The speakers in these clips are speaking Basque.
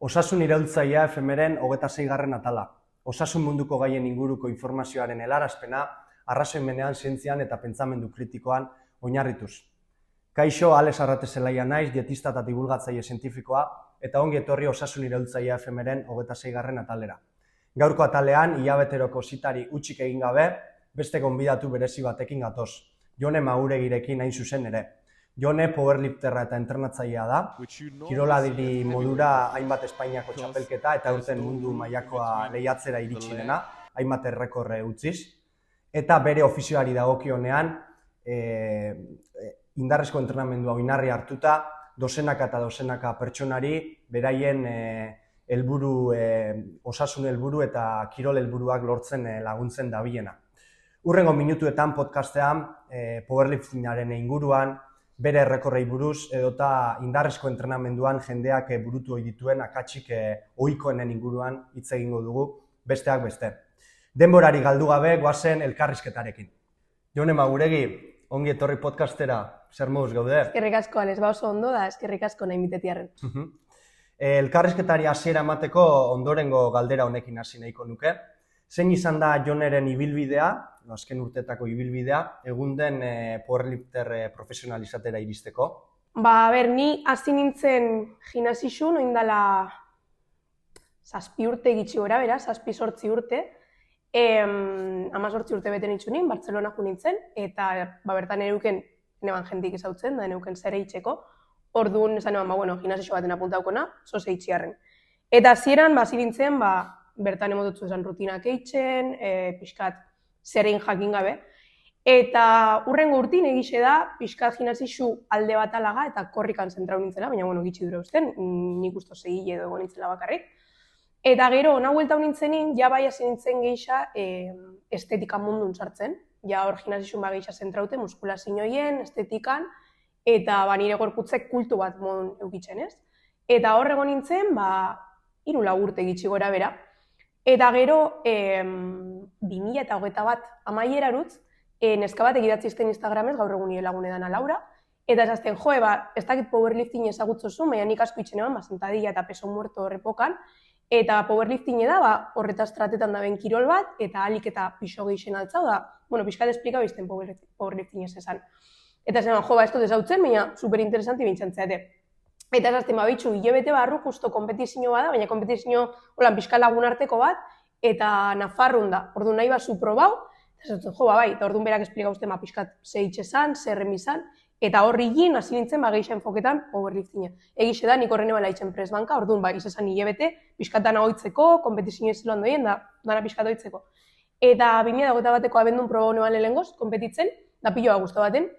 Osasun iraultzailea efemeren 26. atala. Osasun munduko gaien inguruko informazioaren helarazpena, arrazoimenean, zientzian eta pentsamendu kritikoan oinarrituz. Kaixo, Alex Arratezelaia naiz, dietista eta divulgatzaile zientifikoa, eta ongi etorri Osasun iraultzailea efemeren 26. atalera. Gaurko atalean, hilabeteroko zitari utzik egin gabe, beste gonbidatu berezi batekin gatoz. Jone Mauregirekin hain zuzen ere. Jone powerlifterra eta entrenatzailea da, kiroladiri modura hainbat Espainiako txapelketa eta aurten mundu mailakoa lehiatzera iritsi dena, hainbat errekorre utziz. Eta bere ofizioari dagokionean, indarrezko entrenamendua oinarri hartuta, dozenaka eta dozenaka pertsonari beraien osasun helburu eta kirol helburuak lortzen laguntzen dabilena. Hurrengo minutuetan podcastean powerliftingaren inguruan, bere errekorrei buruz edota indarrezko entrenamenduan jendeak burutu ohi dituen akatsik ohikoenen inguruan hitz egingo dugu, besteak beste. Denborari galdu gabe goazen elkarrizketarekin. Jone Mauregi, ongi etorri podcastera, zer moduz gaude? Eskerrik asko, Alex, oso ondo da, eskerrik asko nahi mitetiarren. Elkarrizketari hasiera emateko ondorengo galdera honekin hasi nahiko nuke. Zein izan da Joneren ibilbidea, azken urteetako ibilbidea, egun den powerlifter profesional izatera iristeko? Ni hasi nintzen gimnasixun, oindala 7 urte gitxi gora bera, 7-8 urte. 18 urte bete nitzunin, Bartzelona jo nintzen, eta bertan eruken neban jentik ezautzen, da neuken zer eitzeko. Orduan, esan eban, gimnasixo baten apuntaukona, zoze itxiarren. Eta hasieran hasi nintzen, bertan emotutzu esan rutinak eitzen, pixkat zerein jakin gabe. Eta hurrengo urtin egixe da, pixkat gimnasixu alde bat alaga eta korrikan zentrau nintzela, baina gitxi dure usten, nik usto segile edo nintzela bakarrik. Eta gero, ona huelta nintzenin, ja bai hasi nintzen geisha estetika mundun sartzen. Ja hor gimnasixun geisha zentraute, muskulazioien, estetikan, eta nire gorputzek kultu bat modun eukitzen ez. Eta horrego nintzen, 3-4 urte gitxi gora bera. Eta gero, 2021 amaierarutz, neska bat egidatzizten Instagramez, gaur egun nire lagune dana Laura, eta esazten, ez dakit powerlifting ezagutzozu, baina nik asko itxen eban, sentadilla eta peso muerto horrepokan, eta powerlifting da, horretaz tratetan da ben kirol bat, eta alik eta pixo gehixen altzau da, pixkat esplika bizten powerlifting ez esan. Eta zen, ez dut ezautzen, baina superinteresanti bintzantzeate. Eta esazten, bitxu, hilabete barru justo kompetizio bada, baina kompetizio pixka lagun arteko bat, eta Nafarrun da. Orduan nahi zu probau, eta esazten, eta orduan berak esplika uste pixkat zehitxe zan, zerren bizan, eta horri gin, hasi nintzen, geisha enfoketan powerliftinga. Egixe da, nik horren eban laitzen presbanka, orduan, izan hilabete, pixkatan oitzeko, kompetizio ez zelan doien, da, dana pixkat oitzeko. Eta 2021ko abendun proba honeban lehengoz, kompetitzen, da piloa guztu baten,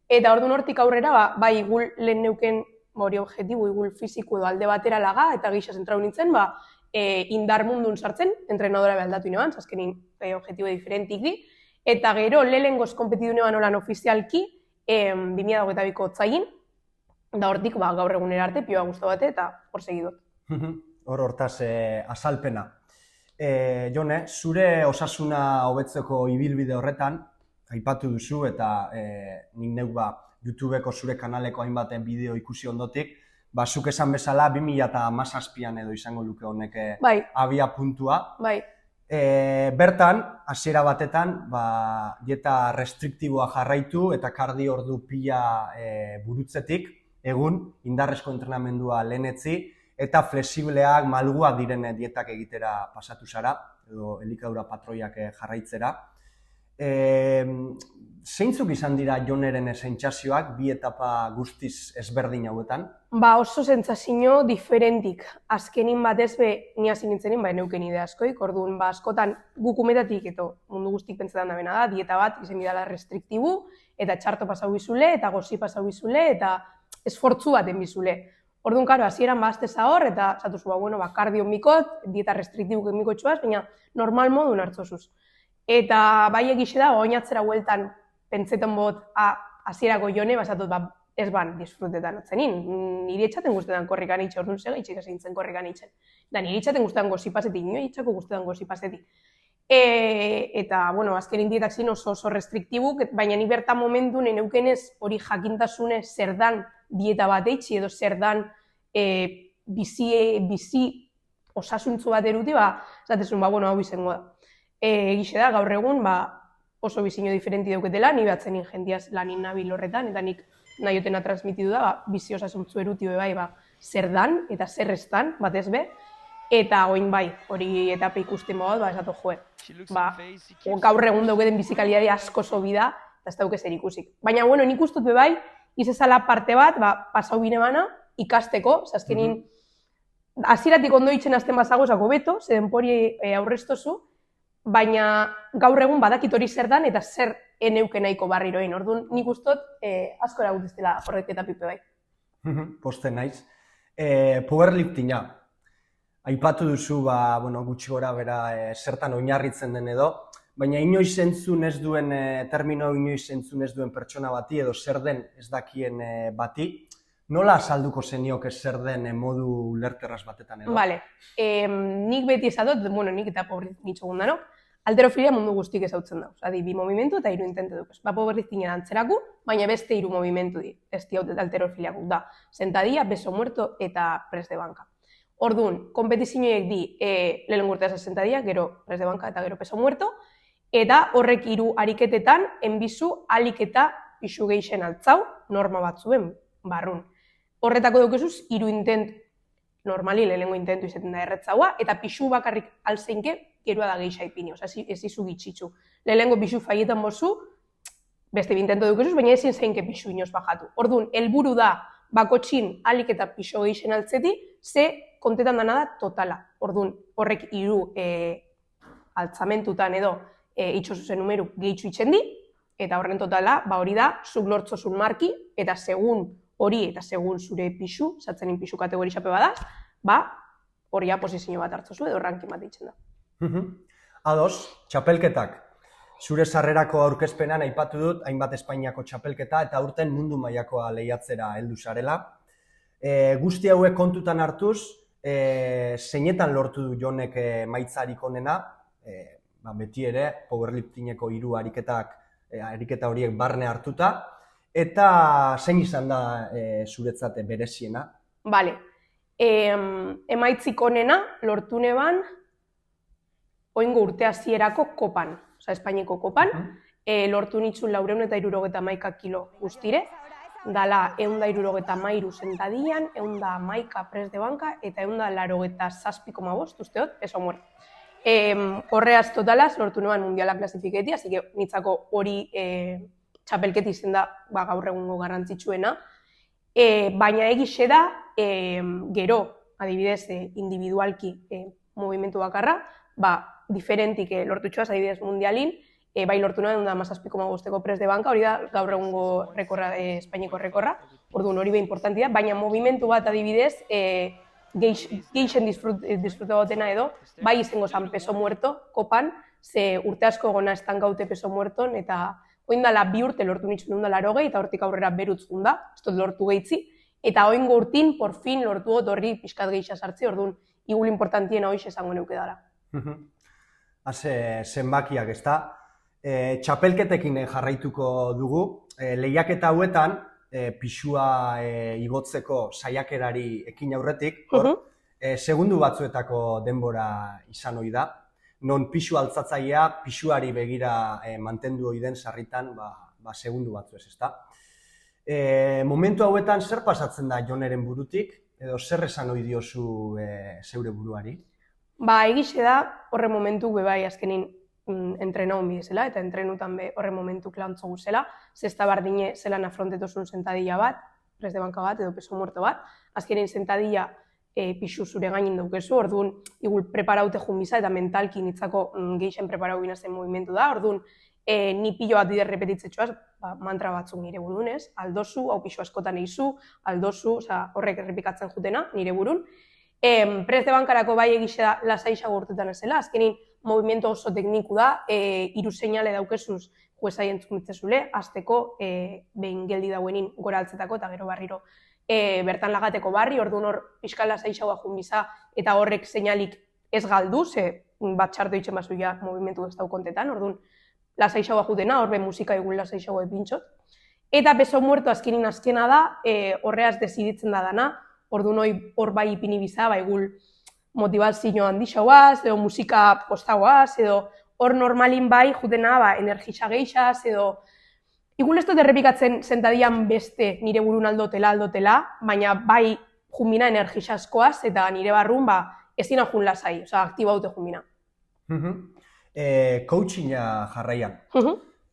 eta orduan hortik aurrera, igul lehen neuken hori objektibo, igul fiziko edo alde batera laga, eta geisha zentrau nintzen, indar mundun sartzen, entrenadora behaldatu ineban, azkenin objektibo diferentik di, eta gero lehengoz kompetitu neban olan ofizialki, 2022ko otzailin, da hortik gaur egunera arte, pioa guztu bate, eta hor segidot. Hortaz, azalpena. Jone, zure osasuna hobetzeko ibilbide horretan, aipatu duzu eta nik neuk YouTubeko zure kanaleko hainbaten bideo ikusi ondotik, zuk esan bezala 2017an edo izango luke honek abia puntua. Bertan, hasiera batetan, dieta restriktiboa jarraitu eta kardio ordu pila burutzetik, egun indarrezko entrenamendua lehenetzi eta flexibleak, malguak diren dietak egitera pasatu zara, edo elikadura patroiak jarraitzera. Zeintzuk izan dira Joneren sentsazioak bi etapa guztiz ezberdin hauetan? Oso sentsazio diferentik. Azkenin batez ni hasi nintzenin, neuken ide askoik, orduan askotan gukumetatik eto mundu guztik pentsetan da bena da, dieta bat izen bidala restriktibu, eta txarto pasau bizule, eta gozi pasau bizule, eta esfortzu baten bizule. Orduan, karo, hasieran azteza hor, eta zatuzu, kardio mikot, dieta restriktibu mikotxoaz, baina normal modun hartzozuz. Eta egixe da, oinatzera hueltan pentsetan bot, hasierako Jone, basatut, ez disfrutetan otzenin. Nire etxaten guztetan korrikan itxe, orduan zega itxek ezintzen korrikan itxen. Da, nire etxaten guztetan gozi pasetik, nire etxako guztetan gozi pasetik. Eta, azkenin dietak zin oso restriktibu, baina ni bertan momentu neneukenez hori jakintasune zer dan dieta bat eitzi edo zer dan bizi osasuntzu bat eruti, esatezun, bueno, hau izango da. Egixe da, gaur egun, oso biziño diferenti dauketela, ni batzen jendiaz lanin nabil horretan, eta nik nahiotena transmitidu da, bizi osasuntzu eruti bai, zer dan eta zer ez dan, batez be, eta oin bai, hori etapa ikusten bat, esatu joe. Gaur egun dauketen bizikaliari asko sobi da, eta ez dauke zer ikusik. Baina, bueno, nik ustut be bai, izezala parte bat, pasau bine bana, ikasteko, azkenin, hasieratik ondo itxen azten bazago esako beto, ze denpori aurreztozu, baina gaur egun badakit hori zer dan, eta zer eneuke nahiko barriroin. Orduan, nik ustot asko eragutiztela horrek eta pipe bai. Posten naiz. Powerliftinga. Aipatu duzu, gutxi gora bera zertan oinarritzen den edo, baina inoiz entzun ez duen, termino inoiz entzun ez duen pertsona bati edo zer den ez dakien bati, nola azalduko zenioke zer den modu ulerterraz batetan edo? Bale, nik beti ezatot, nik eta powerlifting itxogun danok, alterofilia mundu guztik ezautzen da. Adi, 2 movimentu eta 3 intente dukez. Powerliftingen antzeraku, baina beste 3 movimentu di. Ez diaut alterofiliak da. Sentadilla, peso muerto eta press de banka. Orduan, kompetizioek di lehenengo urteaz sentadilla, gero press de banka eta gero peso muerto, eta horrek 3 ariketetan enbizu alik eta pixu geixen altzau norma batzuen barrun. Horretako dukezuz, 3 intent normali lehenengo intentu izaten da erretzaua, eta pixu bakarrik alzeinke geroa da geixa ipini, ez izu gitxitzu. Lehenengo pixu faietan bozu, beste bintento dukezuz, baina ezin zeinke pixu inoz bajatu. Orduan, helburu da, bakotxin alik eta pixu geixen altzeti, ze kontetan dana da totala. Orduan, horrek 3 altzamentutan edo itxosuzen numeru gehitzu itxendi, eta horren totala, hori da, zuk lortzozun marki, eta segun hori eta segun zure pixu, zatzenin pixu kategorizape badaz, hori posizio bat hartzozu edo rankin bat ditzen da. Ados, txapelketak. Zure sarrerako aurkezpenan aipatu dut, hainbat Espainiako txapelketa eta aurten mundu mailakoa lehiatzera heldu zarela. Guzti hauek kontutan hartuz, zeinetan lortu du Jonek maitzarik onena, beti ere, powerliftingeko 3 ariketa horiek barne hartuta, eta zein izan da zuretzat bereziena? Bale, emaitzik onena lortu neban oingo urte hasierako kopan, Espainiako kopan, lortu nitzun 471 kilo guztire, dala 173 sentadillan, 111 press de banka eta 187,5 usteot, peso muerto. Horreaz totalaz lortu neban mundiala klasifiketia, así que nitzako hori txapelketi izen da gaur egungo garrantzitsuena, baina egixe da, gero, adibidez, individualki movimentu bakarra, diferentik lortu txuaz, adibidez mundialin, bai lortu nahi 1,7,5 press de banka, hori da gaur egungo Espainiako rekorra, orduan hori be importanti da, baina movimentu bat adibidez, geixen disfruta gotena edo, bai izango zan peso muerto, kopan, ze urte asko gona estan gaute peso muerton, eta oindala 2 urte lortu nitzun 180, eta hortik aurrera berutz gunda, ez dut lortu gehitzi, eta oingo urtin, por fin lortu got horri pixkat gehixa sartzi, orduan, igul importantiena hoiz esango neuke dara. Haze, zenbakiak, ez da? Txapelketekin jarraituko dugu, lehiaketa hauetan, pixua igotzeko saiakerari ekin aurretik, segundu batzuetako denbora izan ohi da, non pixu altzatzailea pixuari begira mantendu ohi den sarritan segundu batzu ez da. Momentu hauetan zer pasatzen da Joneren burutik, edo zer esan ohi diozu zeure buruari? Egixe da, horre momentu bai azkenin entrenaun bidezela, eta entrenutan horre momentu klantzo guzela, zesta bardine zelan afrontetozun sentadilla bat, press de banka bat edo peso muerto bat, azkenin sentadilla pixu zure gainin daukezu, orduan igul preparaute junbiza eta mentalki nitzako geixen preparau ginazen movimentu da, orduan ni pilo bat bider repetitzetxoaz, mantra batzuk nire burunez, aldozu, hau pixu askotan eizu, aldozu, horrek errepikatzen jutena nire burun. Press de bankarako bai egixe da lasaixa urtetan ezela, azkenin movimentu oso tekniku da, 3 seinale daukezuz juezai entzunitzezule, azteko behin geldi dauenin gora altzetako eta gero barriro bertan lagateko barri, orduan hor pixka lasaixa junbiza eta horrek seinalik ez galdu, ze bat txarto itxen bazu ja movimentu ez dau kontetan, orduan lasaixa jutena, hor musika egun lasaixa epintxot. Eta peso muerto azkenin azkena da, horreaz desiditzen da dana, orduan hor bai ipini biza, igul motivazio handixauaz, edo musika postagoaz, edo hor normalin bai jutena energisa geixaz, edo igul ez dut errepikatzen sentadian beste nire burun aldotela, baina bai jumina energisaskoaz, eta nire barrun ezin jun lasai, aktibaute jumina. Coachinga jarraian.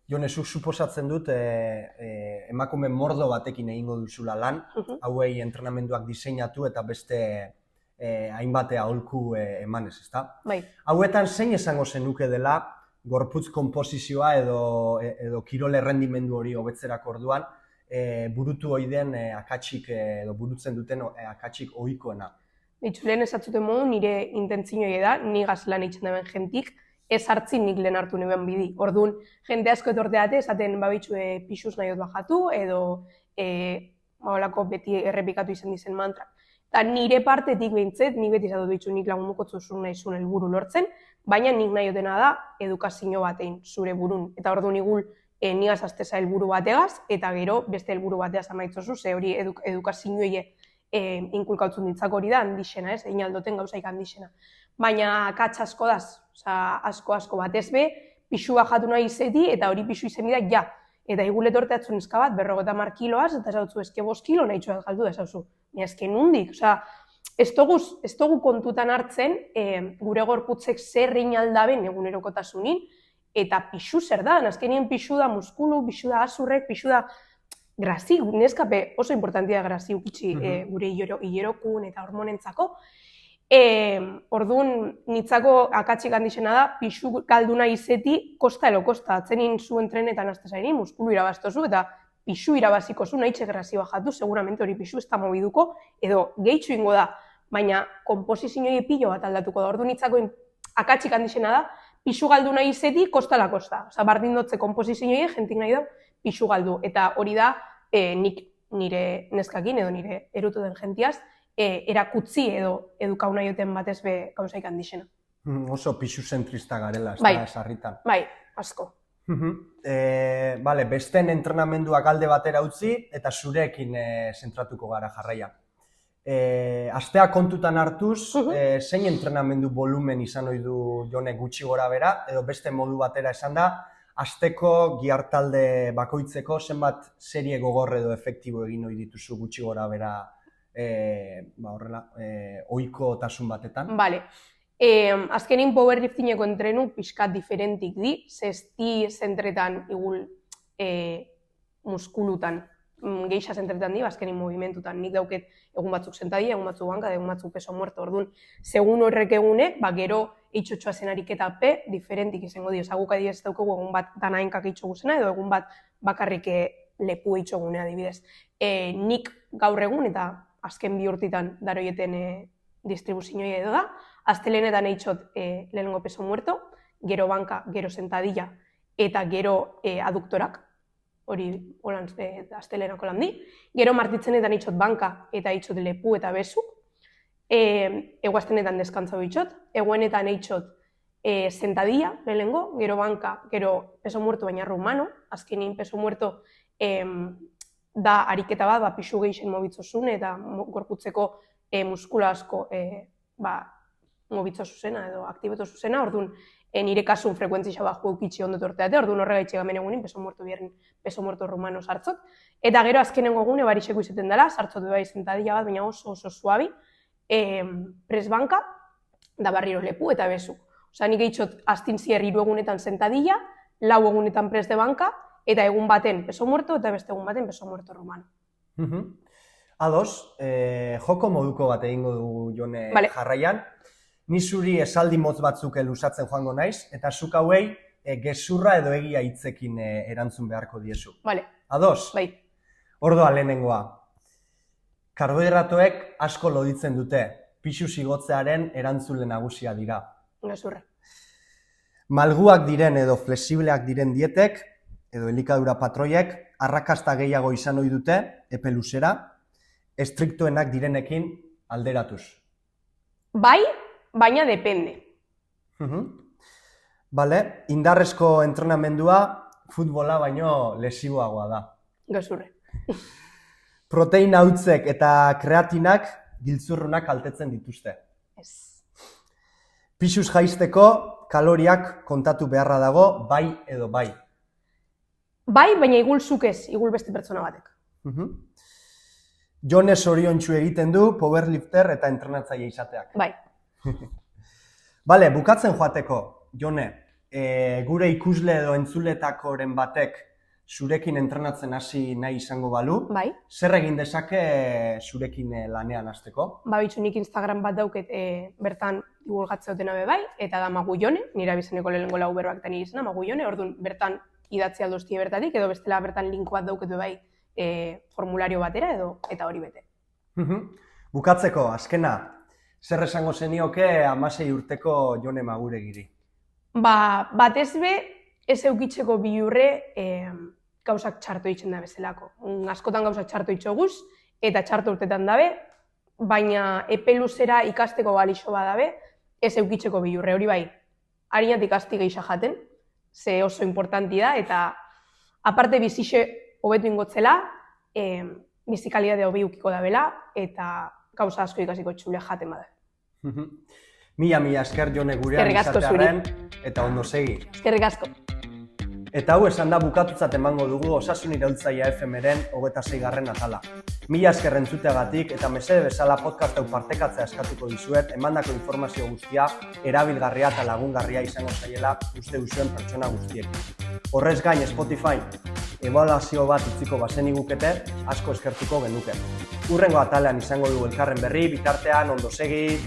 Jone, zuk suposatzen dut emakume mordo batekin egingo duzula lan, hauei entrenamenduak diseinatu eta beste hainbatea aholku emanez, ezta? Bai. Hauetan zein esango zenuke dela gorputz konposizioa edo kirol errendimendu hori hobetzerako orduan burutu ohi den akatsik edo burutzen duten akatsik ohikoena? Lehen esatzuten modu nire intentzioa da, nigaz lan eitzen duen jentik, ez hartzin nik lehen hartu nuen bidi. Orduan, jende asko etorteate esaten pixuz nahi dut bajatu, edo olako beti errepikatu izan dizen mantrak. Eta nire partetik behintzet, nik beti esatu ditzu nik lagunduko zuzun nahi zuen helburu lortzen, baina nik nahi dutena da edukazio batein zure burun. Eta orduan igul nigaz azteza helburu bategaz, eta gero beste helburu bategaz amaitzozu, ze hori edukazioe inkulkautzun ditzako hori da handixena, ez? Egin aldoten gauzaik handixena. Baina akats asko daz, asko batez be, pixu bajatu nahi izeti, eta hori pixu izen dira, ja. Eta igule torteatzen izka bat, 50 kiloaz, eta esatzu, eske 5 kilo nahi txuaz galdu, esauzu. Eske nundik, ez dugu kontutan hartzen, gure gorputzek zer inaldaben egunerokotasunin, eta pixu zer da, azkenien pixu da muskulu, pixu da azurrek, pixu da grazi, neskape oso importantia da grazi ukitzi gure hilerokun eta hormonentzako. Orduan, nitzako akatsik handixena da, pixu galduna izeti kosta elo kosta. Atzenin zuen trenetan aztezaini, muskulu irabaztozu eta pixu irabaziko zu, nahitxe grazi bajatu, seguramente hori pixu ez da mobiduko, edo gehitxu ingo da, baina komposizioi pilo bat aldatuko da. Orduan, nitzako akatsik handixena da, pixu galduna izeti kosta la kosta. Bardin dotze komposizioi jentik nahi da, pixu galdu. Eta hori da, nik nire neskakin edo nire erutu den jentiaz, erakutzi edo edukau nahi duten batez be gauzaik handixena. Oso pixu zentrista garela, ez da esarritan. Bai, asko. Besteen entrenamenduak alde batera utzi eta zurekin zentratuko gara jarraia. Astea kontutan hartuz, zein entrenamendu volumen izan ohi du Jone gutxi gora bera, edo beste modu batera esan da, asteko gihartalde bakoitzeko zenbat serie gogor edo efektibo egin ohi dituzu gutxi gora bera ohikotasun batetan? Bale. Azkenin powerliftingeko entrenu pixkat diferentik di, zesti zentretan igul muskulutan geixa zentretan di, azkenin movimentutan. Nik dauket egun batzuk sentadia, egun batzuk banka, egun batzuk peso muerto. Orduan, segun horrek egunek, gero eitxotxoa zen ariketa diferentik izango dio. Guk adibidez daukagu egun bat danaenkak eitxogu zena, edo egun bat bakarrik lepu eitxogunea adibidez. Nik gaur egun eta azken bi urtitan daroieten distribuzioa edo da, astelenetan eitxot lehenengo peso muerto, gero banka, gero sentadilla eta gero aduktorak, hori astelenako landi, gero martitzenetan eitxot banka eta eitxot lepu eta besu, eguaztenetan deskantzau eitxot, eguenetan eitxot sentadilla lehenengo, gero banka, gero peso muerto baina rumano, azkenin peso muerto da ariketa bat, pixu gehixen mobitzozun eta gorputzeko muskula asko mobitzo zuzena edo aktibeto zuzena, orduan nire kasun frekuentzia baju eukitxe ondo torteate, orduan horregaitxe gamen egunin peso muerto bierrin, peso muerto rumano sartzot. Eta gero azkenengo egune barixeko izaten dela, sartzot bai sentadilla bat, baina oso suabi, presbanka, da barriro lepu eta besu. Osa, nik eitxot astin zier 3 egunetan sentadilla, 4 egunetan pres de banka, eta egun baten peso muerto eta beste egun baten peso muerto romano. Ados, joko moduko bat egingo dugu Jone jarraian. Ni zuri esaldi motz batzuk luzatzen joango naiz, eta zuk hauei gezurra edo egia hitzekin erantzun beharko diezu. Ados? Bai. Ordoa lehenengoa. Karbohidratoek asko loditzen dute, pixu zigotzearen erantzule nagusia dira. Gezurra. Malguak diren edo flexibleak diren dietek, edo elikadura patroiek, arrakasta gehiago izan ohi dute, epe luzera, estriktoenak direnekin alderatuz. Bai, baina depende. Indarrezko entrenamendua futbola baino lesiboagoa da. Gezurre. Proteina hutzek eta kreatinak giltzurrunak kaltetzen dituzte. Ez. Pixuz jaisteko kaloriak kontatu beharra dago, bai edo bai. Bai, baina igul zuk ez, igul beste pertsona batek. Jone zoriontsu egiten du powerlifter eta entrenatzaile izateak. Bai. Bale, bukatzen joateko, Jone, gure ikusle edo entzuletakoren batek zurekin entrenatzen hasi nahi izango balu, Bai. zer egin dezake zurekin lanean hasteko? Ba, bitxu nik Instagram bat dauket bertan divulgatze dutena be bai, eta da Magujone, nire abizeneko lehenengo lau berbak da nire izena, Magujone, orduan bertan idatzi aldoztie bertatik, edo bestela bertan link bat dauket be bai formulario batera edo eta hori bete. Bukatzeko, azkena, zer esango zenioke 16 urteko Jone Maguregiri? Ba, batez be, ez eukitzeko bihurre gauzak txarto ditzen da bezalako. Askotan gauzak txarto ditxoguz, eta txarto urtetan dabe, baina epe luzera ikasteko balixo badabe, ez eukitzeko bihurre, hori bai, harinat ikasti gehiago jaten, ze oso importanti da, eta aparte bizixe hobetu ingotzela, bizikalidade hobi ukiko dabela, eta gauza asko ikasiko txule jaten bada. Mila esker Jone gurean izatearen, eta ondo segi. Eskerrik asko. Eta hau esan da bukatutzat emango dugu Osasun Iraultzailea FM-ren 26. atala. Mila esker entzuteagatik eta mesede bezala podcast hau partekatzea eskatuko dizuet, emandako informazio guztia erabilgarria eta lagungarria izango zaiela uste duzuen pertsona guztiekin. Horrez gain Spotify ebaluazio bat utziko bazenigukete, asko eskertuko genuke. Hurrengo atalean izango dugu elkarren berri, bitartean ondo segi.